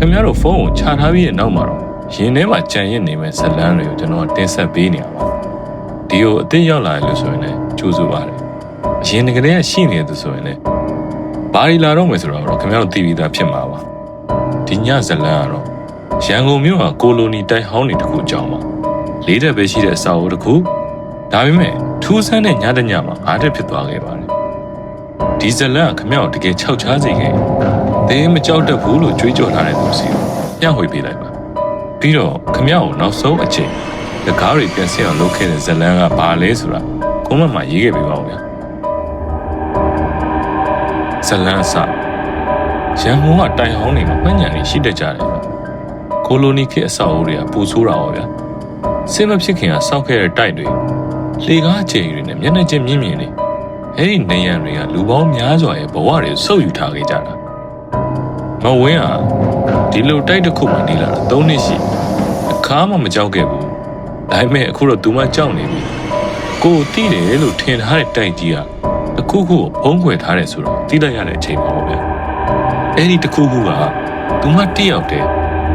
ခင်ဗျားတို့ဖုန်းကိုချထားပြီးရဲ့နောက်မှာတော့ရင်ထဲမှာကြံရစ်နေမဲ့ဇလန်းတွေကိုကျွန်တော်တင်ဆက်ပေးနေရပါဒီကိုအသိရောက်လာရလို့ဆိုရင်လည်းကြိုးစားပါတယ်အရင်တကယ်ကရှိနေသူဆိုရင်လည်းဘာလီလာတော့မယ်ဆိုတော့ခင်ဗျားတို့သိပြီးသားဖြစ်မှာပါဒီညဇလန်းကတော့ရန်ကုန်မြို့ဟာကိုလိုနီတိုက်ဟောင်းနေတခုအကြောင်းပါလေးတက်ပဲရှိတဲ့အစာအုပ်တစ်ခုဒါပေမဲ့ထူးဆန်းတဲ့ညတညမှာ၅တက်ဖြစ်သွားခဲ့ပါတယ်ဒီဇလန်းကခင်ဗျားတို့တကယ်ခြောက်ချားစေခဲ့တယ်မကြောက်တတ်ဘူးလို့ကြွေးကြော်ထားတဲ့သူစီကိုညှဝေပေးလိုက်ပါပြီးတော့ခင်ဗျားကိုနောက်ဆုံးအချိန်တကားတွေပြန်ဆင်းအောင်လုပ်ခဲ့တဲ့ဇလန်းကဘာလဲဆိုတာကိုမမှရေးခဲ့ပေးပါဦးဗျာဇလန်းအစရန်ကုန်ကတိုင်ဟောင်းနေမှာမှညံနေရှိတတ်ကြတယ်ကိုလိုနီခေတ်အဆောက်အဦတွေကပူဆိုးတာပါဗျာစင်မဖြစ်ခင်ကစောက်ခဲ့တဲ့တိုက်တွေလေကားအခြေတွေနဲ့မျက်နှာချင်းမြင့်မြင့်နေအဲ့ဒီနေရန်တွေကလူပေါင်းများစွာရဲ့ဘဝတွေဆုပ်ယူထားခဲ့ကြတာမဝင်းဟာဒီလိုတိုက်တစ်ခုမှနေလာတာ3နှစ်ရှိအခါမှမကြောက်ခဲ့ဘူးဒါပေမဲ့အခုတော့သူမကြောက်နေပြီကိုယ်သိတယ်လို့ထင်ထားတဲ့တိုက်ကြီးကတစ်ခုခုကိုဖုံးကွယ်ထားတယ်ဆိုတော့သိလိုက်ရတဲ့အချိန်ပါဗျာအဲ့ဒီတစ်ခုခုကသူမတယောက်တည်း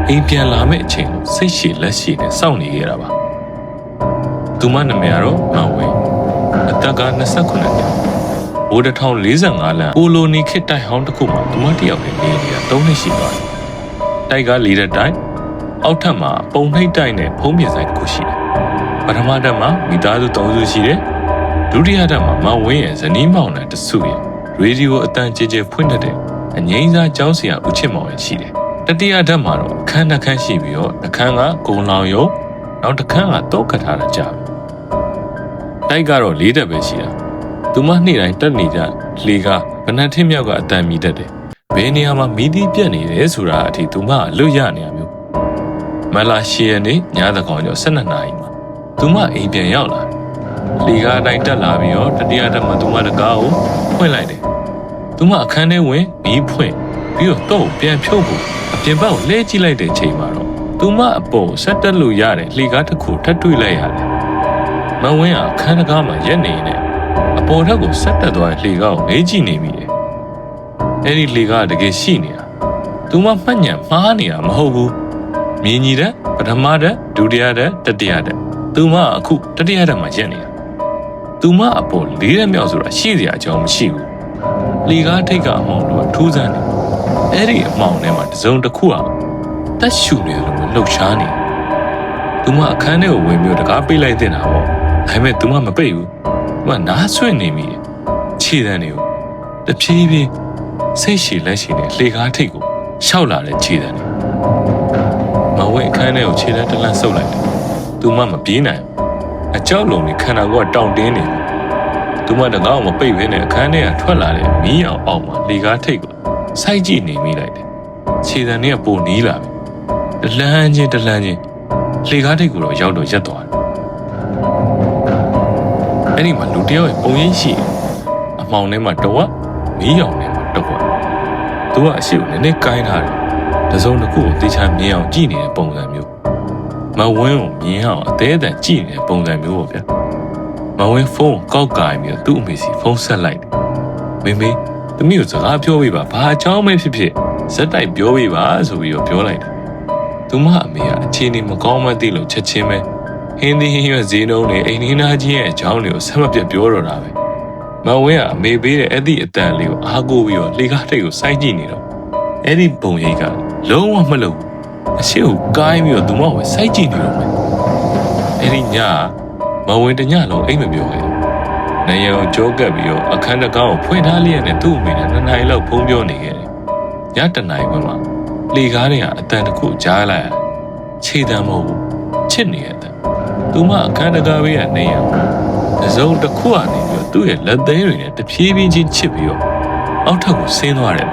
အိမ်ပြန်လာမဲ့အချိန်ကိုစိတ်ရှည်လက်ရှည်နဲ့စောင့်နေခဲ့တာပါသူမနာမည်ကတော့မဝင်းအသက်က29နှစ်ဘိုးတစ်ထောင်45လမ်းကိုလိုနီခေတ်တိုက်ဟောင်းတစ်ခုမှာသူမတယောက်တည်းနေနေတာ3နှစ်ရှိသွားတယ်တိုက်ကလေးတဲ့တိုက်အောက်ထပ်မှာပုံနှိပ်တိုက်နဲ့ဖုံးပြင်ဆိုင်တစ်ခုရှိတယ်ပထမတက်မှာမိသားစု3စုရှိတယ်ဒုတိယတက်မှာမဝင်းရဲ့ဇနီးမောင်နှံတစုရဲ့ရေဒီယိုအတန်ကြေကြေဖွင့်တဲ့အငိမ့်စားကျောင်းဆရာဦးချစ်မောင်ရဲ့ရှိတယ်တတိယတက်မှာတော့အခန်းတစ်ခန်းရှိပြီးတော့တစ်ခန်းကဂုံလောင်ရုံနောက်တစ်ခန်းကတော့ကတ်ထားတာကြာပြီတိုက်ကတော့4တက်ပဲရှိတာသူမနေ့တိုင်းတက်နေကြလေကဗနတ်ထင်းမြောက်ကအတန်မြည်တတ်တယ်ဘယ်နေရာမှာမီးသီးပြက်နေတယ်ဆိုတာအထိသူမအလွတ်ရနေရမျိုးမလာရှီရနေညသကောင်ကျော်12နာရီမှာသူမအိမ်ပြန်ရောက်လာလေကားတိုင်းတက်လာပြီးတော့တတိယတက်မှာသူမတကားကိုဖွင့်လိုက်တယ်သူမအခန်းထဲဝင်မီးဖွင့်ပြီးတော့ပြန်ဖြုတ်ဖို့အပြင်ဘက်ကိုလှည့်ကြည့်လိုက်တဲ့ချိန်မှာတော့သူမအပေါ်ဆက်တက်လို့ရတဲ့လေကားတစ်ခုထပ်တွေ့လိုက်ရတယ်မဝင်းအခန်းတကားမှာရက်နေနေအပေါ်ထက်ကိုဆက်တက်သွားတဲ့လေကားကိုငေးကြည့်နေမိတယ်အဲ့ဒီလေကားတကယ်ရှိနေတာသူမမှတ်ညံမှားနေတာမဟုတ်ဘူးမြင်ကြီးတဲ့ပထမတဲ့ဒုတိယတဲ့တတိယတဲ့သူမအခုတတိယတဲ့မှာရက်နေတာသူမအပေါ်၄ရက်မြောက်ဆိုတာရှိစရာအကြောင်းမရှိဘူးလေကားထိတ်ကအမောင်တို့ထူးဆန်းနေအဲ့ဒီအမောင်ထဲမှာတစုံတစ်ခုကတက်ရှူနေတယ်လို့လှုပ်ရှားနေသူမအခန်းထဲကိုဝင်ပြီးတကားပိတ်လိုက်တဲ့တာပေါ့ဒါပေမဲ့သူမမပိတ်ဘူးသူမနားဆွင့်နေမိခြေတန်းတွေကိုတဖြည်းဖြည်းစိတ်ရှည်လက်ရှည်နဲ့လေကားထိတ်ကိုရှောက်လာတဲ့ခြေတန်းတွေမဝဲအခန်းထဲကိုခြေတန်းတလန့်ဆုပ်လိုက်တယ်သူမမပြေးနိုင်အကြောက်လုံးနဲ့ခန္ဓာကိုယ်ကတောင့်တင်းနေတယ်သူမတကားကိုမပိတ်ဘဲနဲ့အခန်းထဲကထွက်လာတဲ့မီးအောင်အောက်မှာလေကားထိတ်ကိုစိုက်ကြည့်နေမိလိုက်တယ်ခြေတန်းတွေကပိုနီးလာပြီတလန်းချင်းလေကားထိတ်ကိုတော့ရောက်တော့ရက်သွားတယ်အဲ့ဒီမှာလူတယောက်ရဲ့ပုံရိပ်ရှိအမှောင်ထဲမှာတော့မီးရောင်ထဲမှာတော့သူကအရှိကိုနည်းနည်းကိုင်းထားတယ်တစုံတစ်ခုကိုတေချာမြင်အောင်ကြည့်နေတဲ့ပုံစံမျိုးမဝင်းကိုမြင်အောင်အသေးအတန်ကြည့်နေတဲ့ပုံစံမျိုးပေါ့ဗျာမဝင်းဖုန်းကောက်ကိုင်းပြီးသူ့အမေစီဖုန်းဆက်လိုက်တယ်မေသမီးကိုစကားပြောပေးပါဘာအကြောင်းပဲဖြစ်ဖြစ်ဇက်တိုက်ပြောပေးပါဆိုပြီးတော့ပြောလိုက်တယ်သူမအမေကအခြေအနေမကောင်းမှသိလို့ချက်ချင်းပဲဟင်းသီးဟင်းရွက်ဈေးနှုန်းတွေအိမ်နီးနားချင်းရဲ့အကြောင်းတွေကိုဆက်မပြတ်ပြောတော့တာပဲမဝင်းကအမေပေးတဲ့အဲ့ဒီအတန်လေးကိုအားကိုးပြီးတော့လေကားထိတ်ကိုစိုက်ကြည့်နေတော့အဲ့ဒီပုံရိပ်ကလုံးဝမလုပ်ဘူးအရှိကိုကိုင်းပြီးတော့သူမကိုစိုက်ကြည့်နေတော့မယ်အဲ့ဒီညမဝင်းတညလုံးအိမ်မပြောခဲ့နေရုံကြောကပ်ပြီးတော့အခန်းတကားကိုဖွင့်ထားလျက်နဲ့သူ့အမေနဲ့2နာရီလောက်ဖုန်းပြောနေခဲ့တယ်ည1နာရီခွဲမှာလေကားတွေကအတန်တစ်ခုကြားလိုက်ရတယ်ခြေတံမဟုတ်ဘူးချစ်နေရတဲ့သူမအခန်းတကားဘေးကနေရုံတစုံတစ်ခုကနေပြီးတော့သူ့ရဲ့လက်သေးတွေနဲ့တဖြည်းဖြည်းချင်းချစ်ပြီးတော့အောက်ထပ်ကိုဆင်းသွားတယ်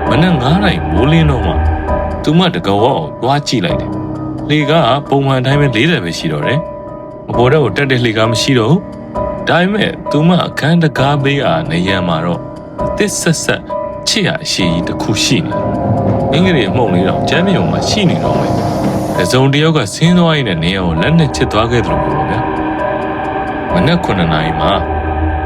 မနက်9နာရီမိုးလင်းတော့မှသူမတကောကိုသွားကြည့်လိုက်တယ်လေကားကပုံမှန်တိုင်းပဲ40ပဲရှိတော့တယ်အပေါ်တော့တက်တဲ့လေကားမရှိတော့ဘူးဒါပေမဲ့သူမအခန်းတကားဘေးကနေရံမှာတော့အသစ်ဆက်ချစ်ရအရှိကြီးတစ်ခုရှိနေအင်္ဂလိပ်မှုန့်လေးတော့ကျမ်းမြေုံမှာရှိနေတော့မယ်တစုံတစ်ယောက်ကဆင်းသွားရင်းနဲ့နေရာကိုလက်နဲ့ချစ်သွားခဲ့တယ်လို့ပြောဗျာမနက်9နာရီမှာ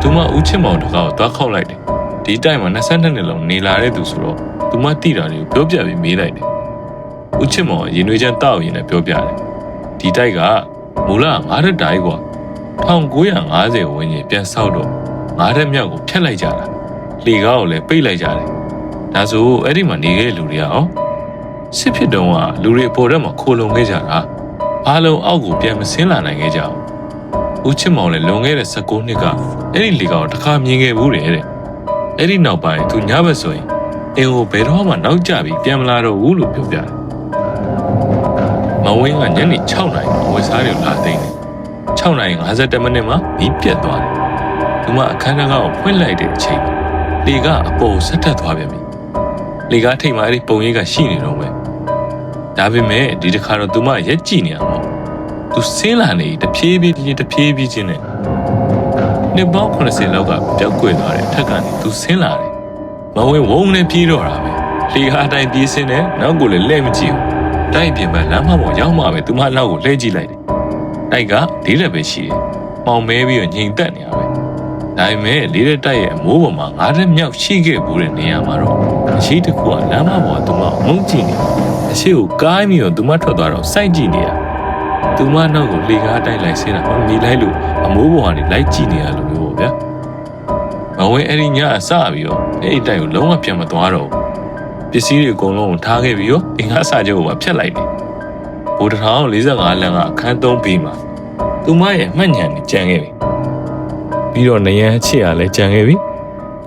သူမဦးချစ်မောင်တကားကိုသွားခောက်လိုက်တယ်ဒီတိုက်မှာ22နှစ်လုံးနေလာတဲ့သူဆိုတော့သူမတိတာတွေကိုပြောပြပြီးမေးလိုက်တယ် ဦးချစ်မောင်ရင်ွေးချမ်းတောက်ရင်လည်းပြောပြတယ်ဒီတိုက်ကမူလငါးရက်တိုက်ကွာ1950ဝန်းကျင်ပြန်ဆောက်တော့ငါးရက်မြောက်ကိုဖျက်လိုက်ကြတာလေကားကိုလည်းပိတ်လိုက်ကြတယ်ဒါဆိုအဲ့ဒီမှာနေခဲ့တဲ့လူတွေကရောစစ်ဖြစ်တုန်းကလူတွေအပေါ်တက်မှာခိုလုံခဲ့ကြတာအားလုံးအောက်ကိုပြန်မဆင်းလာနိုင်ခဲ့ကြဘူးဦးချစ်မောင်လည်းလွန်ခဲ့တဲ့19နှစ်ကအဲ့ဒီလေကားကိုတစ်ခါမြင်ခဲ့ဘူးတဲ့အဲ့ဒီနောက်ပိုင်းသူညဘက်ဆိုရင်အင်းကိုဘယ်တော့မှနောက်ကျပြီးပြန်မလာတော့ဘူးလို့ပြောပြတယ်မဝင်းကညနေ6နာရီဝယ်စားတွေလာသိမ်းတယ်6နာရီ50မိနစ်မှာမီးပြတ်သွားတယ်သူမအခန်းထဲကိုဖွင့်လိုက်တဲ့အချိန်လေကအပေါ်ဆက်ထက်သွားပြန်ပြီလေကားထိတ်မှအဲ့ဒီပုံရိပ်ကရှိနေတော့ပဲဒါပေမဲ့ဒီတစ်ခါတော့သူမရက်ကြည့်နေအောင်သူဆင်းလာနေတဖြည်းဖြည်းချင်းနဲ့နှစ်ပေါင်း80လောက်ကပျောက်ကွယ်သွားတဲ့အထက်ကနေသူဆင်းလာတယ်မဝင်းဝုန်းနဲ့ပြေးတော့တာပဲလေကားအတိုင်းပြေးဆင်းတယ်နောက်ကိုလည်းလှည့်မကြည့်ဘူးတိုက်ပြင်မှာလမ်းမပေါ်ရောက်မှပဲသူမနောက်ကိုလှည့်ကြည့်လိုက်တယ်တိုက်က၄လက်ပဲရှိတယ်ပေါင်မဲပြီးတော့ငြိမ်သက်နေရပဲဒါပေမဲ့၄လက်တိုက်ရဲ့အမိုးပေါ်မှာ၅ရက်မြောက်ရှိခဲ့ဘူးတဲ့နေရာမှာတော့အရှိတစ်ခုကလမ်းမပေါ်ကသူမမုန်းကြည့်နေအရှိကိုကားပြီးတော့သူမထွက်သွားတော့စိုက်ကြည့်နေတာသူမနောက်ကိုလေကားတိုက်လိုက်ဆင်းတာမှမိလိုက်လို့အမိုးပေါ်ကနေလိုက်ကြည့်နေရလို့မျိုးပေါ့ဗျာမဝင်းအဲ့ဒီညအစပြီးတော့အဲ့ဒီတိုက်ကိုလုံးဝပြန်မသွားတော့ဘူးပစ္စည်းတွေအကုန်လုံးကိုထားခဲ့ပြီးတော့အင်္ဂါစာချုပ်ကိုဖျက်လိုက်တယ်ဘိုး1045လမ်းကအခန်း3ဘေးမှာသူမရဲ့မှတ်ဉာဏ်နဲ့ကြံခဲ့ပြီပြီးတော့နရန်ချစ်ရလဲကြံခဲ့ပြီ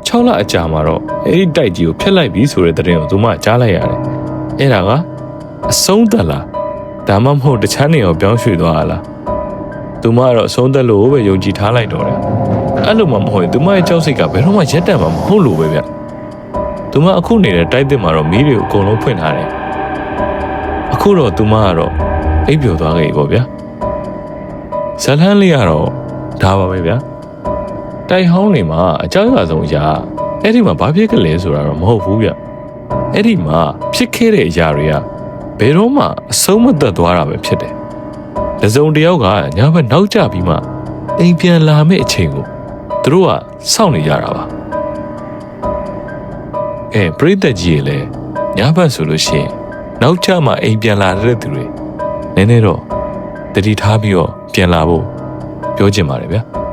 6လအကြာမှာတော့အဲ့ဒီတိုက်ကြီးကိုဖျက်လိုက်ပြီဆိုတဲ့သတင်းကိုသူမကြားလိုက်ရတယ်အဲ့ဒါကအဆုံးသက်လားဒါမှမဟုတ်တခြားနေရာပြောင်းရွှေ့သွားလားသူမကတော့အဆုံးသက်လို့ပဲယုံကြည်ထားလိုက်တော့တယ်အဲ့လိုမှမဟုတ်ရင်သူမရဲ့ကြောက်စိတ်ကဘယ်တော့မှရက်တန့်မှာမဟုတ်လို့ပဲဗျသူမအခုနေတဲ့တိုက်သစ်မှာတော့မီးတွေကိုအကုန်လုံးဖွင့်ထားတယ်အခုတော့သူမကတော့အိပ်ပျော်သွားခဲ့ပြီပေါ့ဗျာဇလန်းလေးကတော့ဒါပါပဲဗျာတိုက်ဟောင်းတွေမှာအကြောက်အရွံ့ဆုံးအရာအဲ့ဒီမှာဘာဖြစ်ကြလဲဆိုတာတော့မဟုတ်ဘူးဗျအဲ့ဒီမှာဖြစ်ခဲ့တဲ့အရာတွေကဘယ်တော့မှအဆုံးမသက်သွားတာပဲဖြစ်တယ်။တစုံတယောက်ကညဘက်နောက်ကျပြီးမှအိမ်ပြန်လာမယ့်အချိန်ကိုသူတို့ကစောင့်နေကြတာပါ။ပရိသတ်ကြီးရဲ့လည်းညဘက်ဆိုလို့ရှိရင်နောက်ကျမှအိမ်ပြန်လာတဲ့သူတွေနည်းနည်းတော့တတိထားပြီးတော့ပြန်လာဖို့ပြောချင်ပါတယ်ဗျာ။